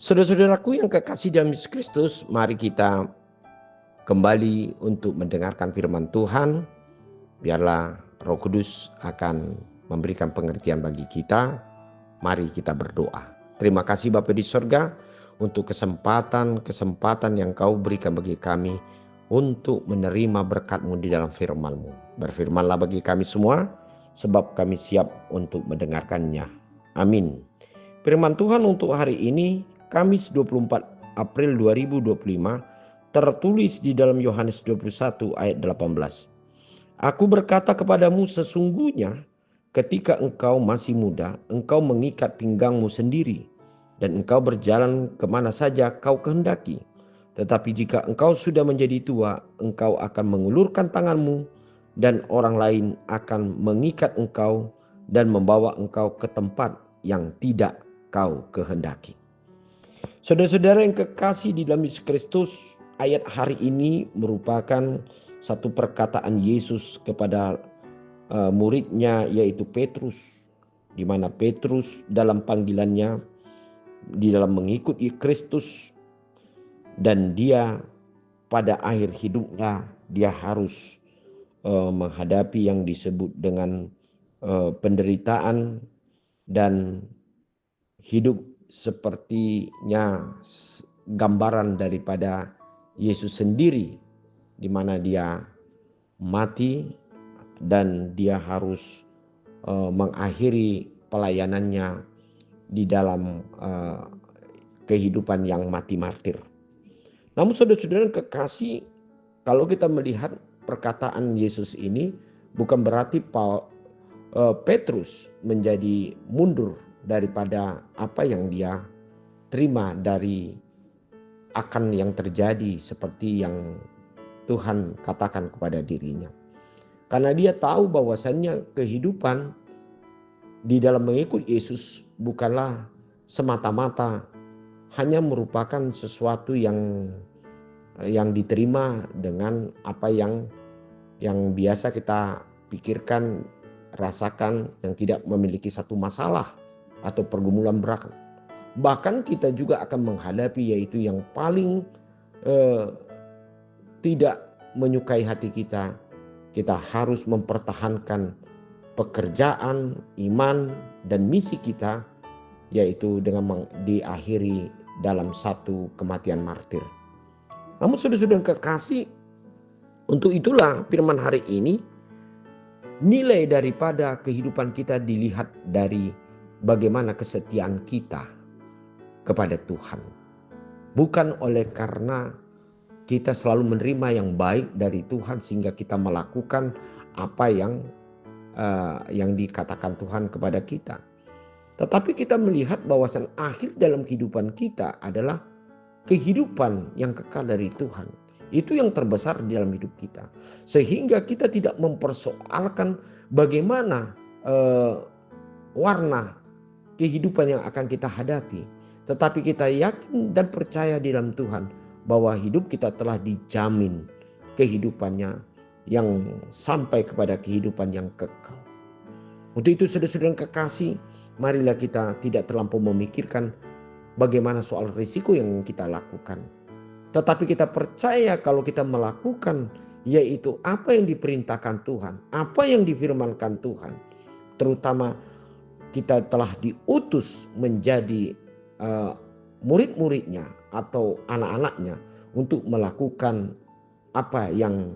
Saudara-saudaraku yang kekasih dalam Yesus Kristus, mari kita kembali untuk mendengarkan firman Tuhan. Biarlah Roh Kudus akan memberikan pengertian bagi kita. Mari kita berdoa. Terima kasih Bapa di sorga untuk kesempatan yang Kau berikan bagi kami untuk menerima berkat-Mu di dalam firman-Mu. Berfirmanlah bagi kami semua, sebab kami siap untuk mendengarkannya. Amin. Firman Tuhan untuk hari ini, Kamis 24 April 2025, tertulis di dalam Yohanes 21 ayat 18. Aku berkata kepadamu, sesungguhnya ketika engkau masih muda, engkau mengikat pinggangmu sendiri, dan engkau berjalan kemana saja kau kehendaki. Tetapi jika engkau sudah menjadi tua, engkau akan mengulurkan tanganmu, dan orang lain akan mengikat engkau dan membawa engkau ke tempat yang tidak kau kehendaki. Saudara-saudara yang kekasih di dalam Yesus Kristus, ayat hari ini merupakan satu perkataan Yesus kepada muridnya, yaitu Petrus, di mana Petrus dalam panggilannya di dalam mengikuti Kristus, dan dia pada akhir hidupnya dia harus menghadapi yang disebut dengan penderitaan dan hidup sepertinya gambaran daripada Yesus sendiri, di mana dia mati dan dia harus mengakhiri pelayanannya di dalam kehidupan yang mati martir. Namun saudara-saudara yang kekasih, kalau kita melihat perkataan Yesus ini, bukan berarti Petrus menjadi mundur daripada apa yang dia terima dari akan yang terjadi seperti yang Tuhan katakan kepada dirinya. Karena dia tahu bahwasannya kehidupan di dalam mengikut Yesus bukanlah semata-mata hanya merupakan sesuatu yang diterima dengan apa yang biasa kita pikirkan, rasakan, yang tidak memiliki satu masalah atau pergumulan berat. Bahkan kita juga akan menghadapi yaitu yang paling tidak menyukai hati kita. Kita harus mempertahankan pekerjaan, iman, dan misi kita, yaitu dengan diakhiri dalam satu kematian martir. Namun saudara-saudara kekasih, untuk itulah firman hari ini, nilai daripada kehidupan kita dilihat dari bagaimana kesetiaan kita kepada Tuhan. Bukan oleh karena kita selalu menerima yang baik dari Tuhan sehingga kita melakukan apa yang dikatakan Tuhan kepada kita. Tetapi kita melihat bahwasan akhir dalam kehidupan kita adalah kehidupan yang kekal dari Tuhan. Itu yang terbesar di dalam hidup kita. Sehingga kita tidak mempersoalkan bagaimana warna kehidupan yang akan kita hadapi. Tetapi kita yakin dan percaya di dalam Tuhan bahwa hidup kita telah dijamin kehidupannya yang sampai kepada kehidupan yang kekal. Untuk itu saudara-saudara yang kekasih, marilah kita tidak terlampau memikirkan bagaimana soal risiko yang kita lakukan. Tetapi kita percaya kalau kita melakukan yaitu apa yang diperintahkan Tuhan, apa yang difirmankan Tuhan. Terutama kita telah diutus menjadi murid-muridnya atau anak-anaknya untuk melakukan apa yang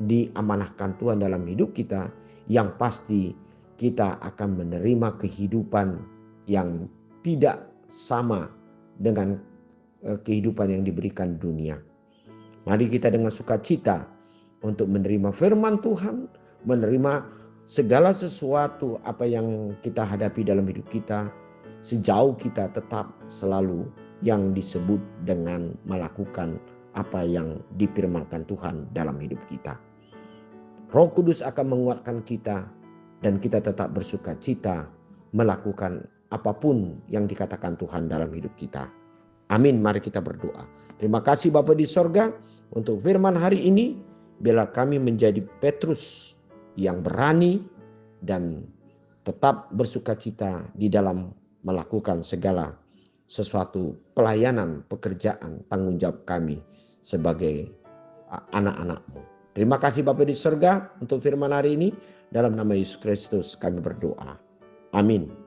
diamanahkan Tuhan dalam hidup kita, yang pasti kita akan menerima kehidupan yang tidak sama dengan kehidupan yang diberikan dunia. Mari kita dengan sukacita untuk menerima firman Tuhan, menerima segala sesuatu apa yang kita hadapi dalam hidup kita, sejauh kita tetap selalu yang disebut dengan melakukan apa yang difirmankan Tuhan dalam hidup kita. Roh Kudus akan menguatkan kita dan kita tetap bersukacita melakukan apapun yang dikatakan Tuhan dalam hidup kita. Amin. Mari kita berdoa. Terima kasih Bapa di sorga untuk firman hari ini. Biarlah kami menjadi Petrus yang berani dan tetap bersukacita di dalam melakukan segala sesuatu pelayanan, pekerjaan, tanggung jawab kami sebagai anak-anak-Mu. Terima kasih Bapa di surga untuk firman hari ini. Dalam nama Yesus Kristus kami berdoa. Amin.